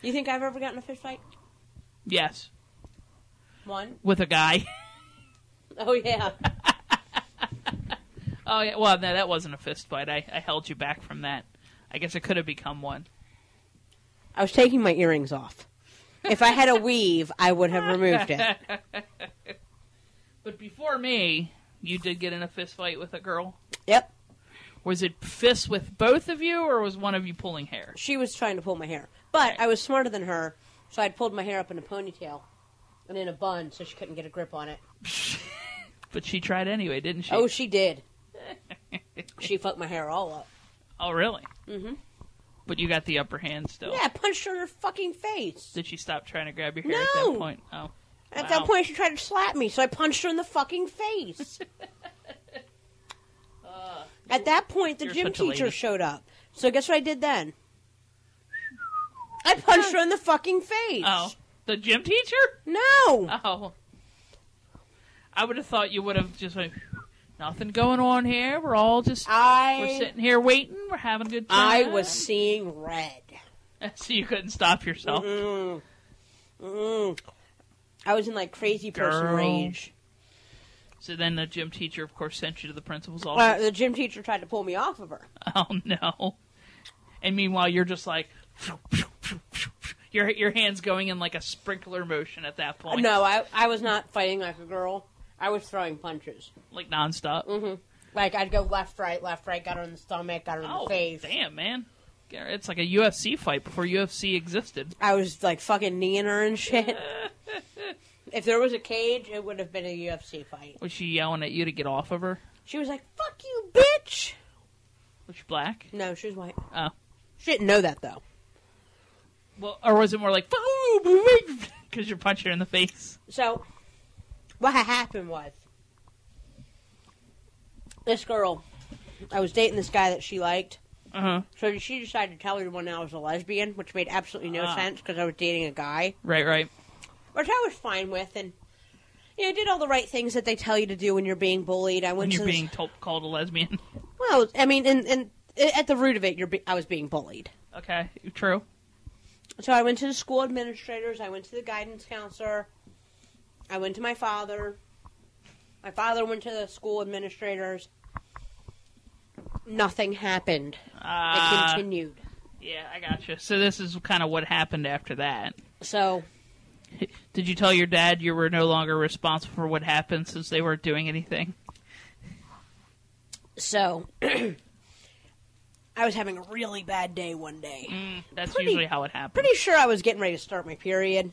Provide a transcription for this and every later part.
You think I've ever gotten a fist fight? Yes. One? With a guy. Oh, yeah. Oh, yeah. Well, no, that wasn't a fist fight. I held you back from that. I guess it could have become one. I was taking my earrings off. If I had a weave, I would have removed it. But before me, you did get in a fist fight with a girl? Yep. Was it fists with both of you, or was one of you pulling hair? She was trying to pull my hair. But I was smarter than her, so I'd pulled my hair up in a ponytail and in a bun so she couldn't get a grip on it. But she tried anyway, didn't she? Oh, she did. She fucked my hair all up. Oh, really? Mm-hmm. But you got the upper hand still. Yeah, I punched her in her fucking face. Did she stop trying to grab your hair No. at that point? Oh. At that point, she tried to slap me, so I punched her in the fucking face. At that point, the gym teacher showed up. So guess what I did then? I punched her in the fucking face. Oh. The gym teacher? No. Oh. I would have thought you would have just like, nothing going on here. We're all just, we're sitting here waiting. We're having a good time. I was seeing red. So you couldn't stop yourself. I was in like crazy person rage. So then the gym teacher, of course, sent you to the principal's office. The gym teacher tried to pull me off of her. Oh, no. And meanwhile, you're just like, your hands going in like a sprinkler motion at that point. No, I was not fighting like a girl. I was throwing punches. Like nonstop? Mm-hmm. Like, I'd go left, right, got her in the stomach, got her in the face. Damn, man. It's like a UFC fight before UFC existed. I was, like, fucking kneeing her and shit. If there was a cage, it would have been a UFC fight. Was she yelling at you to get off of her? She was like, fuck you, bitch! Was she black? No, she was white. Oh. She didn't know that, though. Well, or was it more like, because you're punching her in the face? So, what happened was, this girl, I was dating this guy that she liked. Uh-huh. So she decided to tell everyone I was a lesbian, which made absolutely no sense because I was dating a guy. Right. Which I was fine with, and I did all the right things that they tell you to do when you're being bullied. When you're being called a lesbian. Well, I mean, and at the root of it, I was being bullied. Okay, true. So I went to the school administrators. I went to the guidance counselor. I went to my father. My father went to the school administrators. Nothing happened. It continued. Yeah, I gotcha. So this is kind of what happened after that. So, did you tell your dad you were no longer responsible for what happened since they weren't doing anything? So, I was having a really bad day one day. That's usually how it happens. Pretty sure I was getting ready to start my period.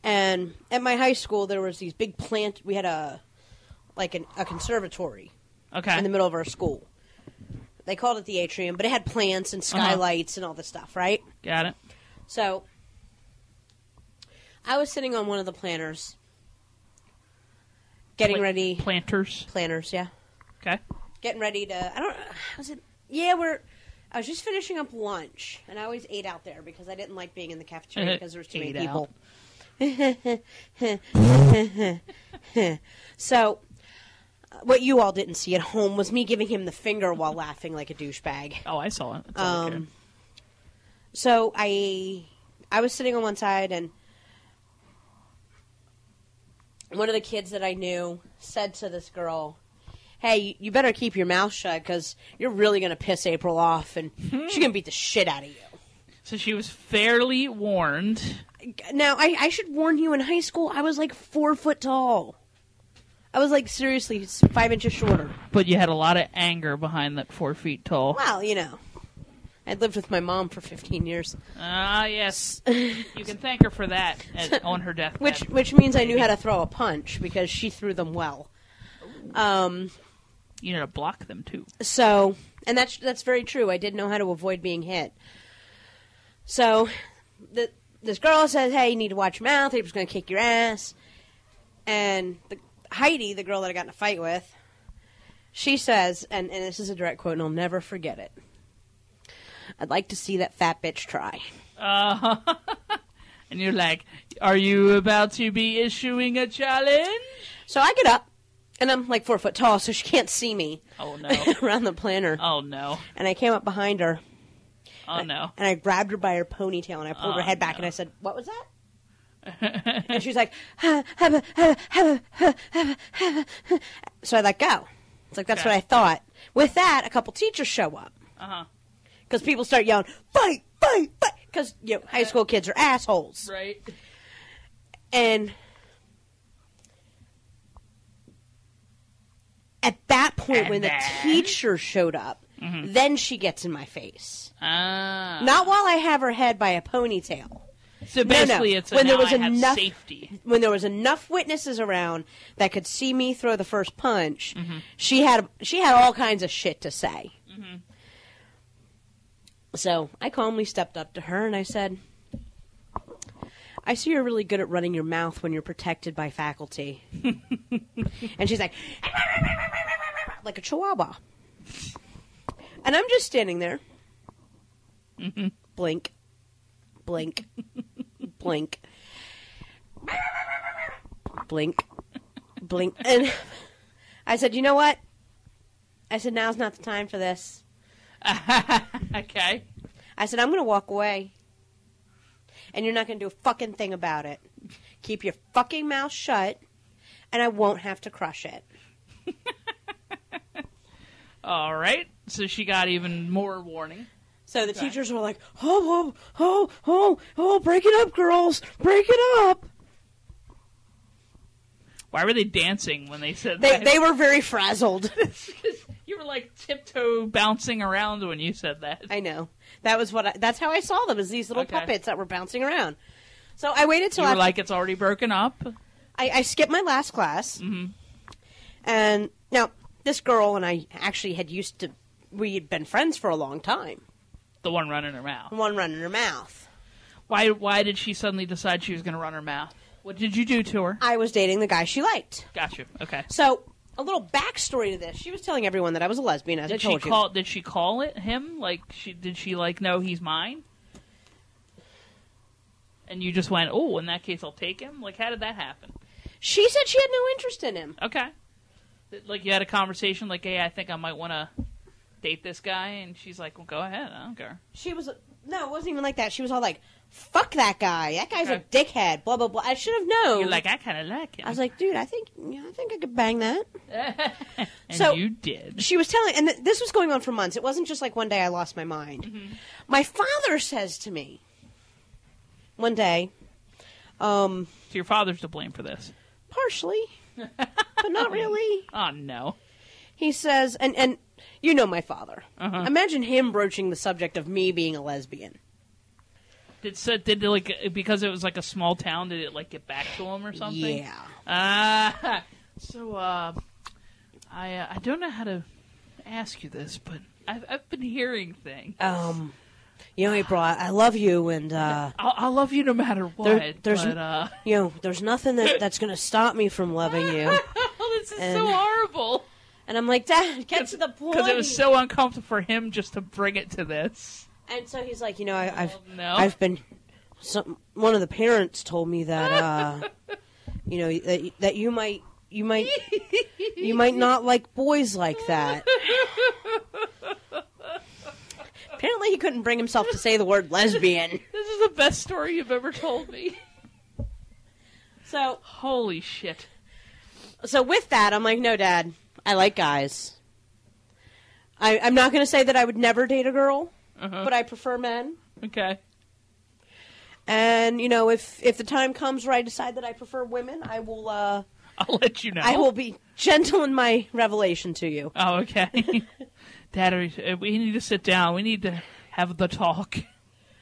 And at my high school, there was these big plants. We had a conservatory. Okay. In the middle of our school. They called it the atrium, but it had plants and skylights and all this stuff, right? Got it. So, I was sitting on one of the planters, getting ready. Planters? Planters, yeah. Okay. Getting ready to, I was just finishing up lunch, and I always ate out there because I didn't like being in the cafeteria because there was too many people. So, what you all didn't see at home was me giving him the finger while laughing like a douchebag. Oh, I saw it. Okay. So I was sitting on one side, and one of the kids that I knew said to this girl, "Hey, you better keep your mouth shut because you're really going to piss April off, and she's going to beat the shit out of you." So she was fairly warned. Now, I should warn you, in high school, I was like 4 foot tall. I was like, seriously, 5 inches shorter. But you had a lot of anger behind that 4 feet tall. Well, I'd lived with my mom for 15 years. Yes. You can thank her for that on her deathbed. Which means I knew how to throw a punch because she threw them well. You know to block them, too. So, and that's very true. I did know how to avoid being hit. So, this girl says, "Hey, you need to watch your mouth. April's going to kick your ass." And Heidi, the girl that I got in a fight with, she says, and this is a direct quote, and I'll never forget it, "I'd like to see that fat bitch try." And you're like, "Are you about to be issuing a challenge?" So I get up, and I'm like 4 foot tall, so she can't see me. Oh, no. Around the planter. Oh, no. And I came up behind her, Oh, no. And I grabbed her by her ponytail, and I pulled her head back, and I said, "What was that?" And she's like, so I let go. It's like, that's what I thought. With that, a couple teachers show up. Because people start yelling, fight, fight, fight. Because, high school kids are assholes. Right. And at that point, when the teacher showed up, then she gets in my face. Not while I have her head by a ponytail. So basically, it's when there was enough safety. When there was enough witnesses around that could see me throw the first punch, she had all kinds of shit to say. So I calmly stepped up to her and I said, "I see you're really good at running your mouth when you're protected by faculty." And she's like, like a chihuahua. And I'm just standing there. Blink, blink, blink, blink, blink. And I said, "You know what?" I said, "Now's not the time for this." Okay. I said, "I'm going to walk away. And you're not going to do a fucking thing about it. Keep your fucking mouth shut, and I won't have to crush it." All right. So she got even more warning. So the teachers were like, oh, break it up, girls. Break it up. Why were they dancing when they said that? They were very frazzled. You were like tiptoe bouncing around when you said that. I know. That's how I saw them, as these little puppets that were bouncing around. So I waited till you were like, it's already broken up. I skipped my last class. And now this girl and I actually we had been friends for a long time. The one running her mouth. The one running her mouth. Why did she suddenly decide she was going to run her mouth? What did you do to her? I was dating the guy she liked. Gotcha. Okay. So, a little backstory to this. She was telling everyone that I was a lesbian, as I told you. Did she call it him? Did she know he's mine? And you just went, oh, in that case, I'll take him? How did that happen? She said she had no interest in him. Okay. You had a conversation, hey, I think I might want to date this guy, and she's like, well, go ahead, I don't care. No, it wasn't even like that. She was all like, fuck that guy. That guy's a dickhead, blah, blah, blah. I should have known. You're like, I kind of like him. I was like, dude, I think I could bang that. And so, you did. She was telling, and this was going on for months. It wasn't just like one day I lost my mind. My father says to me one day, so your father's to blame for this? Partially, but not really. Oh, no. He says, and you know my father. Imagine him broaching the subject of me being a lesbian. Did because it was a small town, did it get back to him or something? Yeah. So I don't know how to ask you this, but I've been hearing things. April, I love you, and I'll love you no matter what. There's nothing that's going to stop me from loving you. This is so horrible. And I'm like, Dad, get to the point. Because it was so uncomfortable for him just to bring it to this. And so he's like, I've been. One of the parents told me that, that you might not like boys like that. Apparently, he couldn't bring himself to say the word lesbian. This is the best story you've ever told me. So, holy shit. So with that, I'm like, no, Dad, I like guys. I'm not going to say that I would never date a girl, but I prefer men. Okay. And, if the time comes where I decide that I prefer women, I will, I'll let you know. I will be gentle in my revelation to you. Oh, okay. Dad, we need to sit down. We need to have the talk.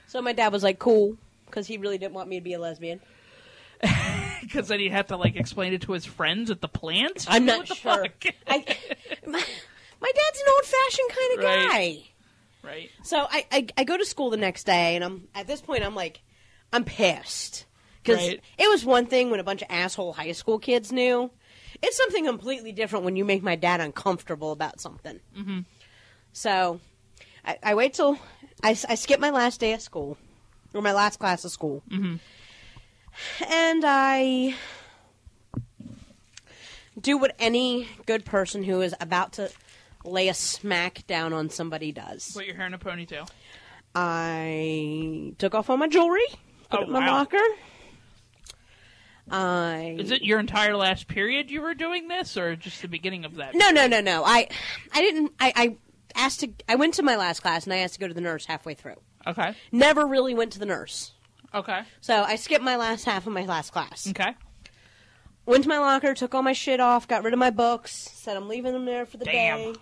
So my dad was like, cool, because he really didn't want me to be a lesbian. Because then he'd have to, explain it to his friends at the plant? I'm not sure. My dad's an old-fashioned kind of guy. Right. So I go to school the next day, and at this point, I'm pissed. Because it was one thing when a bunch of asshole high school kids knew. It's something completely different when you make my dad uncomfortable about something. So I wait till I skip my last day of school, or my last class of school. And I do what any good person who is about to lay a smack down on somebody does. Put your hair in a ponytail. I took off all my jewelry, put it in my locker. Is it your entire last period you were doing this, or just the beginning of that? No. I didn't. I went to my last class, and I asked to go to the nurse halfway through. Okay. Never really went to the nurse. Okay. So I skipped my last half of my last class. Okay. Went to my locker, took all my shit off, got rid of my books, said I'm leaving them there for the day.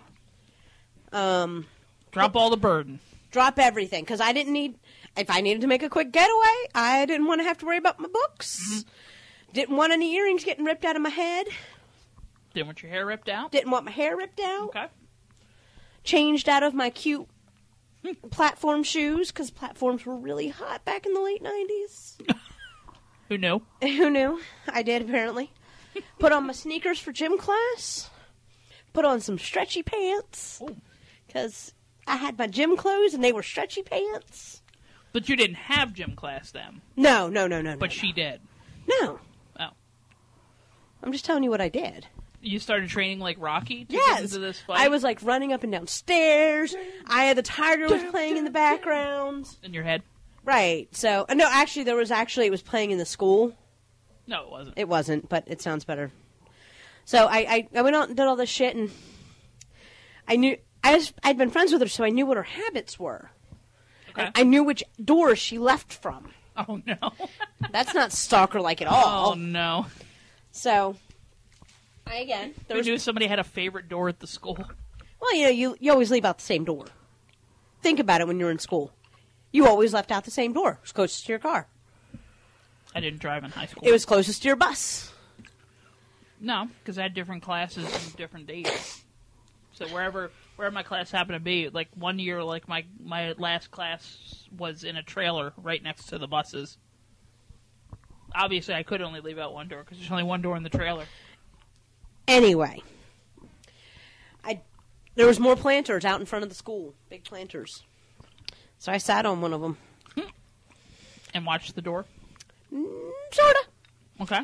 Drop all the burden. Drop everything, because I didn't need... If I needed to make a quick getaway, I didn't want to have to worry about my books. Mm-hmm. Didn't want any earrings getting ripped out of my head. Didn't want your hair ripped out? Didn't want my hair ripped out. Okay. Changed out of my cute platform shoes, because platforms were really hot back in the late 90s. Who knew? Who knew? I did, apparently. Put on my sneakers for gym class. Put on some stretchy pants. Because I had my gym clothes, and they were stretchy pants. But you didn't have gym class then? No. But she did? No. Oh. I'm just telling you what I did. You started training like Rocky to yes. get into this fight? I was like running up and down stairs. I had the Tiger was playing in the background. In your head? Right. So, no, actually, it was playing in the school. No, it wasn't. It wasn't, but it sounds better. So I went out and did all this shit, and I'd been friends with her, so I knew what her habits were. Okay. I knew which doors she left from. Oh, no. That's not stalker-like at all. Oh, no. So, You knew somebody had a favorite door at the school. Well, you always leave out the same door. Think about it when you're in school. You always left out the same door. It was closest to your car. I didn't drive in high school. It was closest to your bus. No, because I had different classes and different dates. So wherever my class happened to be, like one year, like my last class was in a trailer right next to the buses. Obviously, I could only leave out one door because there's only one door in the trailer. Anyway, there was more planters out in front of the school, big planters. So I sat on one of them. And watched the door? Sorta. Okay.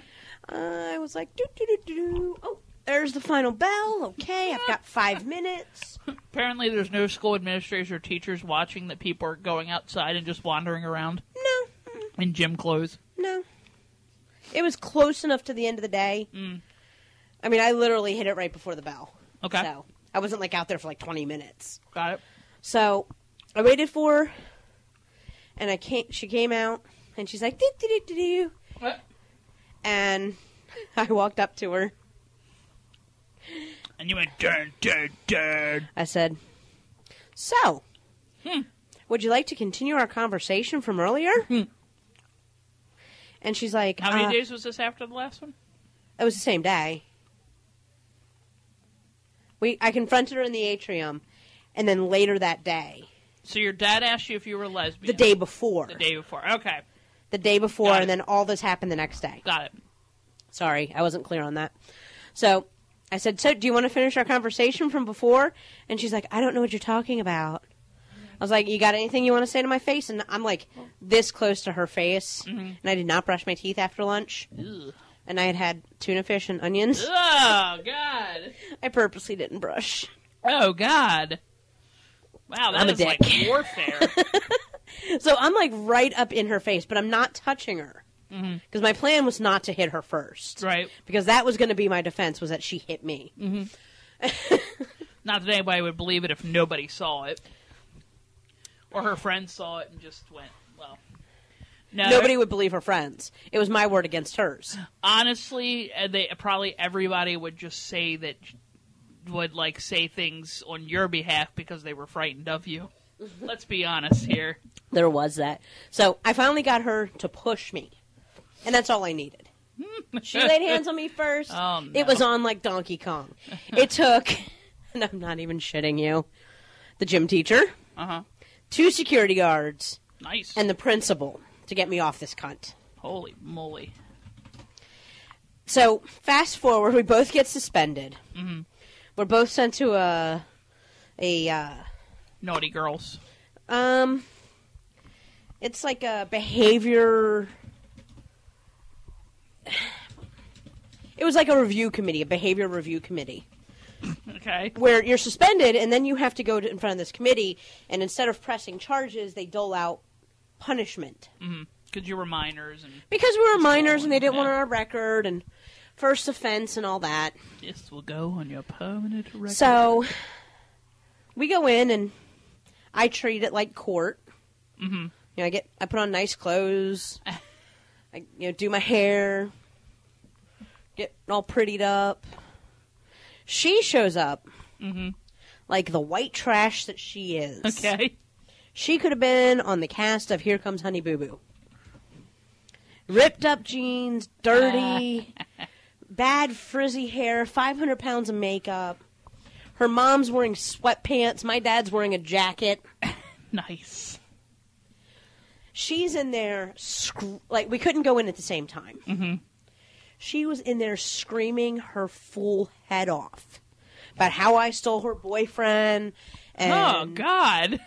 I was like, do. Oh, there's the final bell. Okay, I've got 5 minutes. Apparently there's no school administrators or teachers watching that people are going outside and just wandering around? No. In gym clothes? No. It was close enough to the end of the day. Mm. I mean, I literally hit it right before the bell. Okay. So I wasn't like out there for like 20 minutes. Got it. So I waited for her, and she came out, and she's like, do. What? And I walked up to her. And you went, dun. I said, so, would you like to continue our conversation from earlier? And she's like, how many days was this after the last one? It was the same day. I confronted her in the atrium, and then later that day. So your dad asked you if you were lesbian? The day before. The day before, okay. The day before, and then all this happened the next day. Got it. Sorry, I wasn't clear on that. So I said, so do you want to finish our conversation from before? And she's like, I don't know what you're talking about. I was like, you got anything you want to say to my face? And I'm like this close to her face, and I did not brush my teeth after lunch. Ugh. And I had tuna fish and onions. Oh, God. I purposely didn't brush. Oh, God. Wow, that is like warfare. So I'm like right up in her face, but I'm not touching her. Because my plan was not to hit her first. Right. Because that was going to be my defense, was that she hit me. Not that anybody would believe it if nobody saw it. Or her friends saw it and just went, well. No, nobody would believe her friends. It was my word against hers. Honestly, probably everybody would just say that, would like say things on your behalf because they were frightened of you. Let's be honest here. There was that. So I finally got her to push me. And that's all I needed. She laid hands on me first. Oh, no. It was on like Donkey Kong. It took, and I'm not even shitting you, the gym teacher, 2 security guards, nice, and the principal to get me off this cunt. Holy moly. So fast forward, we both get suspended. We're both sent to a naughty girls. It's like a behavior. It was like a review committee, a behavior review committee. Okay. where you're suspended, and then you have to go in front of this committee, and instead of pressing charges, they dole out punishment. Because you were minors. Because we were minors, and they didn't want it on our record, and first offense and all that. This will go on your permanent record. So, we go in, and I treat it like court. You know, I put on nice clothes. I do my hair. Get all prettied up. She shows up like the white trash that she is. Okay. She could have been on the cast of Here Comes Honey Boo Boo. Ripped up jeans, dirty, bad frizzy hair, 500 pounds of makeup. Her mom's wearing sweatpants. My dad's wearing a jacket. Nice. She's in there, like, we couldn't go in at the same time. She was in there screaming her full head off about how I stole her boyfriend. And oh, God.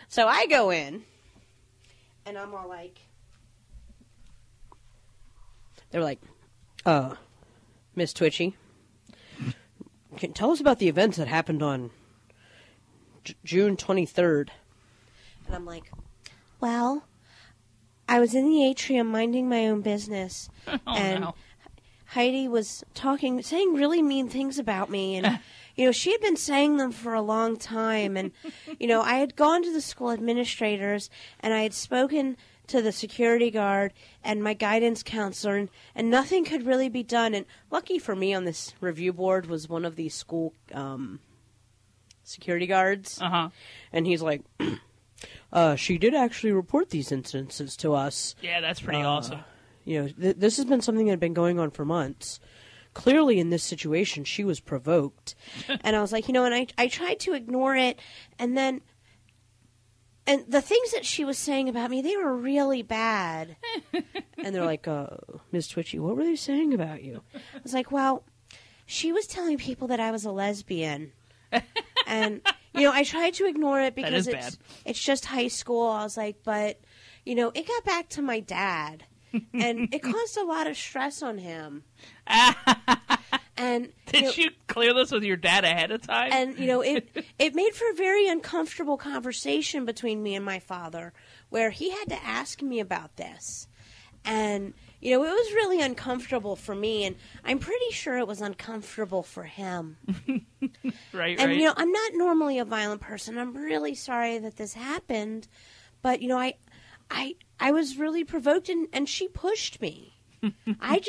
So I go in, and I'm all like, they're like, Miss Twitchy, can you tell us about the events that happened on June 23rd? And I'm like, well, I was in the atrium minding my own business, and no. Heidi was saying really mean things about me, and she had been saying them for a long time, and I had gone to the school administrators, and I had spoken to the security guard and my guidance counselor, and nothing could really be done. And lucky for me, on this review board was one of these school security guards, and he's like, she did actually report these incidences to us. Yeah, that's pretty awesome. This has been something that had been going on for months. Clearly, in this situation, she was provoked. And I was like, and I tried to ignore it. And the things that she was saying about me, they were really bad. And they're like, Ms. Twitchy, what were they saying about you? I was like, well, she was telling people that I was a lesbian. And, I tried to ignore it because it's just high school. I was like, but, it got back to my dad. And it caused a lot of stress on him. And did you clear this with your dad ahead of time? And it made for a very uncomfortable conversation between me and my father, where he had to ask me about this. And it was really uncomfortable for me, and I'm pretty sure it was uncomfortable for him. Right. And I'm not normally a violent person. I'm really sorry that this happened, but I was really provoked, and she pushed me. I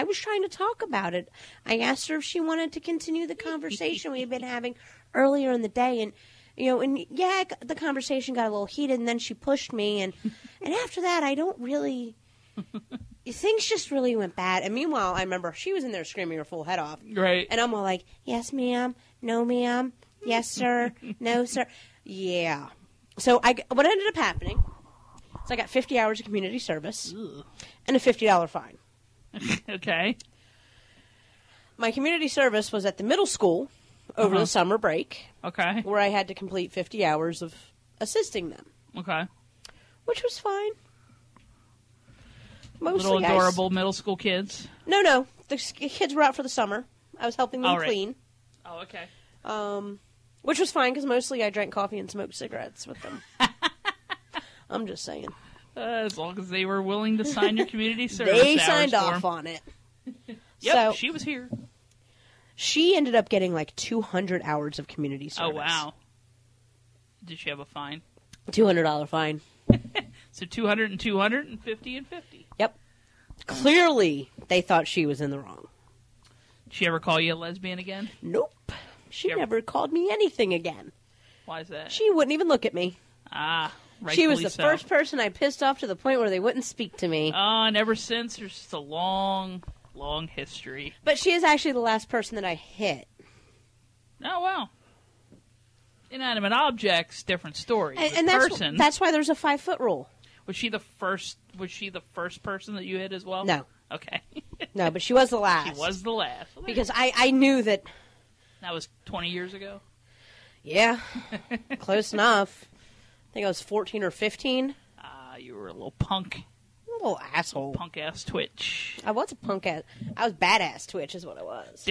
was trying to talk about it. I asked her if she wanted to continue the conversation we had been having earlier in the day, and the conversation got a little heated, and then she pushed me, and after that, I don't really. Things just really went bad. And meanwhile, I remember she was in there screaming her full head off. Right. And I'm all like, yes, ma'am. No, ma'am. Yes, sir. No, sir. Yeah. So what ended up happening. So I got 50 hours of community service and a $50 fine. Okay. My community service was at the middle school over the summer break. Okay. Where I had to complete 50 hours of assisting them. Okay. Which was fine. Mostly little adorable middle school kids. No. The kids were out for the summer. I was helping them clean. Oh, okay. Which was fine because mostly I drank coffee and smoked cigarettes with them. I'm just saying. As long as they were willing to sign your community service they signed off on it. Yep, so, she was here. She ended up getting like 200 hours of community service. Oh, wow. Did she have a fine? $200 fine. So 200 and 200 and 50 and 50. Yep. Clearly, they thought she was in the wrong. Did she ever call you a lesbian again? Nope. She never called me anything again. Why is that? She wouldn't even look at me. Ah, rightfully she was the so. first person I pissed off to the point where they wouldn't speak to me. Oh, and ever since, there's just a long, long history. But she is actually the last person that I hit. Oh, wow. Inanimate objects, different story. And that's why there's a 5-foot rule. Was she the first person that you hit as well? No. Okay. No, but she was the last. She was the last. Well, because I knew that. That was 20 years ago? Yeah. Close enough. I think I was 14 or 15. You were a little punk. A little asshole. Punk ass Twitch. I was a punk ass. I was badass Twitch, is what I was.